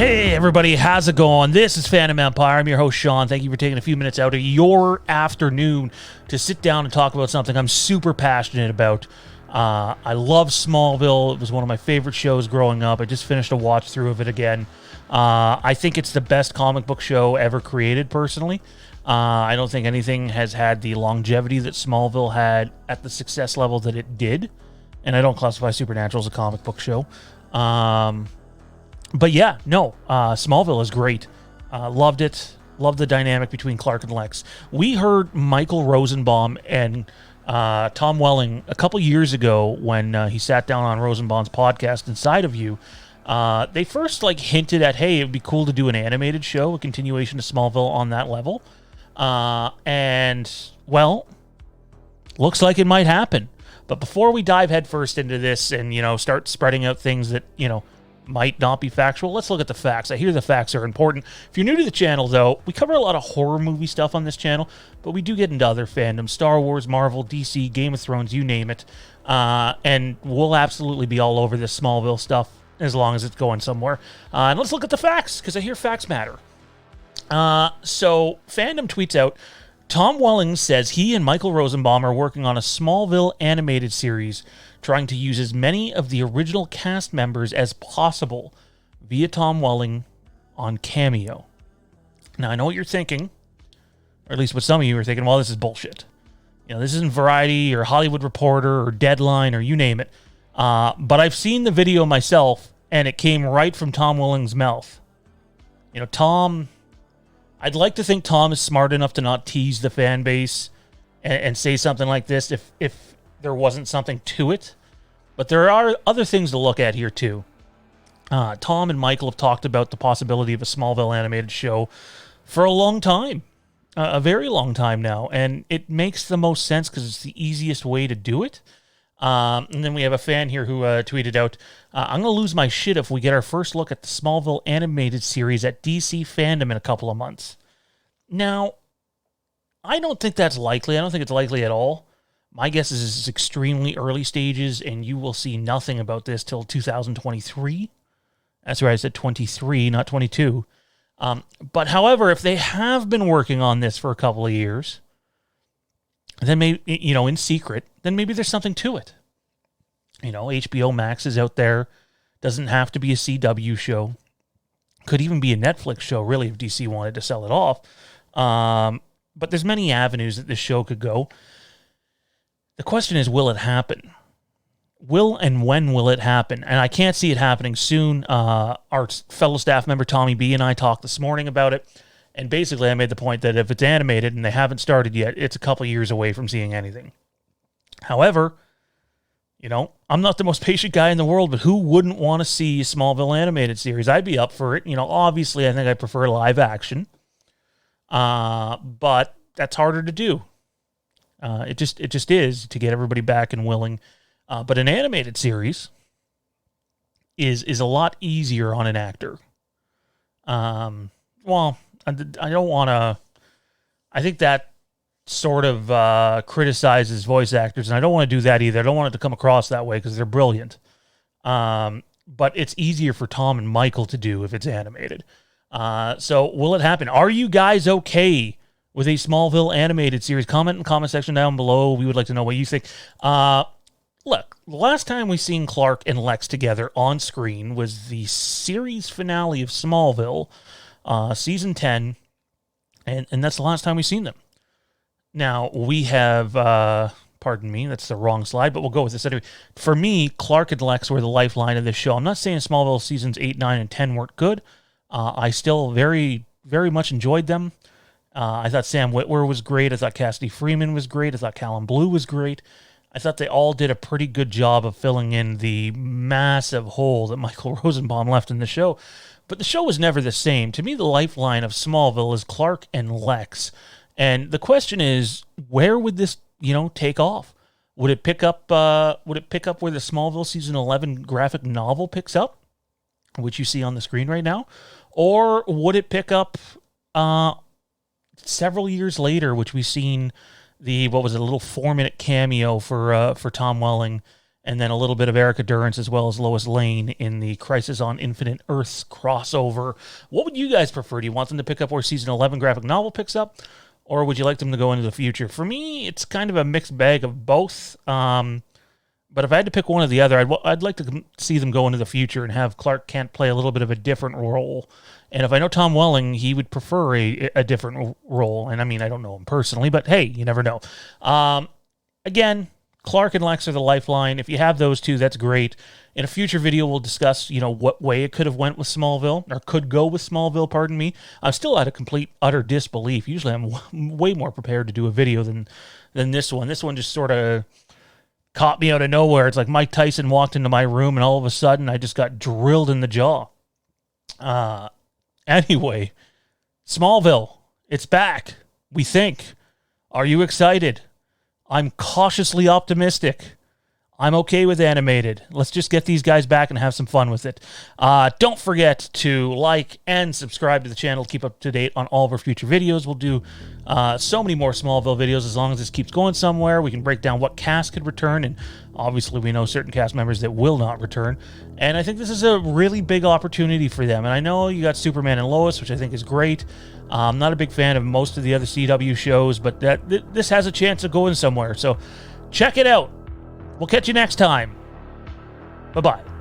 Hey everybody, how's it going? This is Fandom Empire. I'm your host Sean. Thank you for taking a few minutes out of your afternoon to sit down and talk about something I'm super passionate about. I love Smallville. It was one of my favorite shows growing up. I just finished a watch through of it again. I think it's the best comic book show ever created, personally. I don't think anything has had the longevity that Smallville had at the success level that it did. And I don't classify Supernatural as a comic book show. But yeah, no, Smallville is great. Loved it. Loved the dynamic between Clark and Lex. We heard Michael Rosenbaum and Tom Welling a couple years ago when he sat down on Rosenbaum's podcast Inside of You. They first hinted at, hey, it'd be cool to do an animated show, a continuation of Smallville on that level. And, well, looks like it might happen. But before we dive headfirst into this and, start spreading out things that, might not be factual, let's look at the facts. I hear the facts are important. If you're new to the channel, though, we cover a lot of horror movie stuff on this channel, but we do get into other fandoms, Star Wars, Marvel, DC, Game of Thrones, you name it. And we'll absolutely be all over this Smallville stuff as long as it's going somewhere. And let's look at the facts, because I hear facts matter. So Fandom tweets out, Tom Welling says he and Michael Rosenbaum are working on a Smallville animated series, trying to use as many of the original cast members as possible via Tom Welling on Cameo. Now, I know what you're thinking, or at least what some of you are thinking, well, this is bullshit. This isn't Variety or Hollywood Reporter or Deadline or you name it. But I've seen the video myself, and it came right from Tom Welling's mouth. Tom... I'd like to think Tom is smart enough to not tease the fan base and say something like this if there wasn't something to it. But there are other things to look at here, too. Tom and Michael have talked about the possibility of a Smallville animated show for a long time. A very long time now. And it makes the most sense because it's the easiest way to do it. And then we have a fan here who tweeted out, I'm going to lose my shit if we get our first look at the Smallville animated series at DC Fandom in a couple of months. Now, I don't think that's likely. I don't think it's likely at all. My guess is it's extremely early stages, and you will see nothing about this till 2023. That's right, I said 23, not 22. But however, if they have been working on this for a couple of years, then maybe, in secret, then maybe there's something to it. HBO Max is out there. Doesn't have to be a CW show. Could even be a Netflix show, really, if DC wanted to sell it off. But there's many avenues that this show could go. The question is, will it happen? Will and when will it happen? And I can't see it happening soon. Our fellow staff member Tommy B and I talked this morning about it. And basically, I made the point that if it's animated and they haven't started yet, it's a couple years away from seeing anything. However, I'm not the most patient guy in the world, but who wouldn't want to see a Smallville animated series? I'd be up for it. Obviously, I think I prefer live action. But that's harder to do. It just is to get everybody back and willing. But an animated series is a lot easier on an actor. Well, I don't want to... I think that sort of criticizes voice actors, and I don't want to do that either. I don't want it to come across that way because they're brilliant. But it's easier for Tom and Michael to do if it's animated. So will it happen? Are you guys okay with a Smallville animated series? Comment in the comment section down below. We would like to know what you think. Look, the last time we seen Clark and Lex together on screen was the series finale of Smallville, season 10, and that's the last time we've seen them. Now, we have, pardon me, that's the wrong slide, but we'll go with this anyway. For me, Clark and Lex were the lifeline of this show. I'm not saying Smallville seasons 8, 9, and 10 weren't good. I still very, very much enjoyed them. I thought Sam Witwer was great. I thought Cassidy Freeman was great. I thought Callum Blue was great. I thought they all did a pretty good job of filling in the massive hole that Michael Rosenbaum left in the show. But the show was never the same. To me, the lifeline of Smallville is Clark and Lex. And the question is, where would this, take off? Would it pick up where the Smallville season 11 graphic novel picks up, which you see on the screen right now? Or would it pick up several years later, which we've seen a little 4-minute cameo for Tom Welling and then a little bit of Erica Durance as well as Lois Lane in the Crisis on Infinite Earths crossover. What would you guys prefer? Do you want them to pick up where Season 11 graphic novel picks up, or would you like them to go into the future? For me, it's kind of a mixed bag of both. But if I had to pick one or the other, I'd like to see them go into the future and have Clark Kent play a little bit of a different role. And if I know Tom Welling, he would prefer a different role. And I mean, I don't know him personally, but hey, you never know. Again, Clark and Lex are the lifeline. If you have those two, that's great. In a future video, we'll discuss, what way it could have went with Smallville, or could go with Smallville, pardon me. I'm still at a complete, utter disbelief. Usually I'm way more prepared to do a video than this one. This one just sort of caught me out of nowhere. It's like Mike Tyson walked into my room, and all of a sudden, I just got drilled in the jaw. Anyway, Smallville, it's back, we think. Are you excited? I'm cautiously optimistic. I'm okay with animated. Let's just get these guys back and have some fun with it. Don't forget to like and subscribe to the channel to keep up to date on all of our future videos. We'll do so many more Smallville videos as long as this keeps going somewhere. We can break down what cast could return, and obviously we know certain cast members that will not return. And I think this is a really big opportunity for them. And I know you got Superman and Lois, which I think is great. I'm not a big fan of most of the other CW shows, but this has a chance of going somewhere. So check it out. We'll catch you next time. Bye-bye.